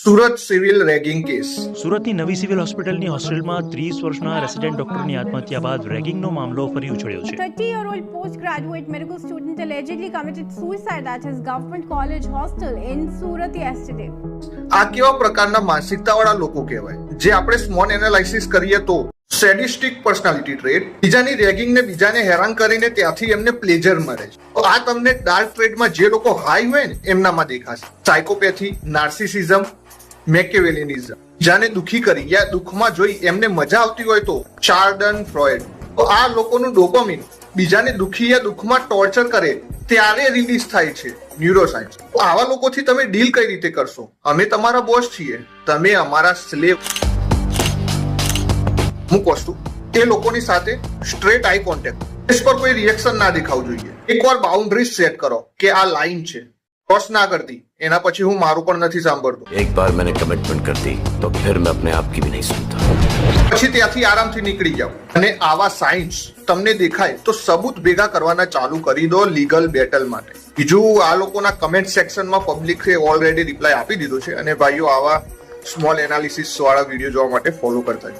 Surat civil ragging case. સુરતની નવી civil હોસ્પિટલની હોસ્ટેલમાં 30 વર્ષના રેસિડેન્ટ ડોક્ટરની આત્મહત્યા બાદ રેગિંગનો મામલો ફરી ઉછળ્યો છે. 30-year-old postgraduate medical student allegedly committed suicide at his government college hostel in Surat yesterday. આ કેવા પ્રકારના માનસિકતાવાળા લોકો કહેવાય જે આપણે સ્મોન એનાલિસિસ કરીએ તો સેડિસ્ટિક પર્સનાલિટી ટ્રેટ, બીજાની રેગિંગ ને બીજાને હેરાન કરીને ત્યાંથી એમને પ્લેઝર મળે છે. તો આ તમને ડાર્ક ટ્રેડમાં જે લોકો હાઈ હોય ને એમનામાં દેખાશે. સાયકોપેથી, નાર્સિસિઝમ, મેકેવેલિનિઝમ, જાને દુખી કરી યા દુઃખમાં જોઈ એમને મજા આવતી હોય તો ચાર્લ્ડન ફ્રોઇડ. તો આ લોકોનું ડોપામિન બીજાને દુખી યા દુઃખમાં ટોર્ચર કરે ત્યારે રિલીઝ થાય છે ન્યુરોસાયન્સ. તો આવા લોકોથી તમે ડીલ કઈ રીતે કરશો? અમે તમારા બોસ છીએ, તમે અમારા સ્લેવ. અમુક વસ્તુ એ લોકોની સાથે સ્ટ્રેટ આઈ કોન્ટેક્ટ, ફેસ પર કોઈ રિએક્શન ના દેખાવું જોઈએ. એકવાર બાઉન્ડ્રીઝ સેટ કરો કે આ લાઈન છે, ક્રોસ ના કરતી, એના પછી હું મારું પણ નથી સાંભળતો. एक बार मैंने कमिटमेंट कर दी तो फिर मैं अपने आप की भी नहीं सुनता. પછી ત્યાંથી આરામથી નીકળી જાઓ. અને આવા સાઇન્સ તમને દેખાય તો સબૂત ભેગા કરવાના ચાલુ કરી દો લીગલ બેટલ માટે. બીજું, આ લોકોના કમેન્ટ સેક્શનમાં પબ્લિકે ઓલરેડી રિપ્લાય આપી દીધો છે. અને ભાઈઓ, આવા સ્મોલ એનાલિસિસ વાળા વિડીયો જોવા માટે ફોલો કરતા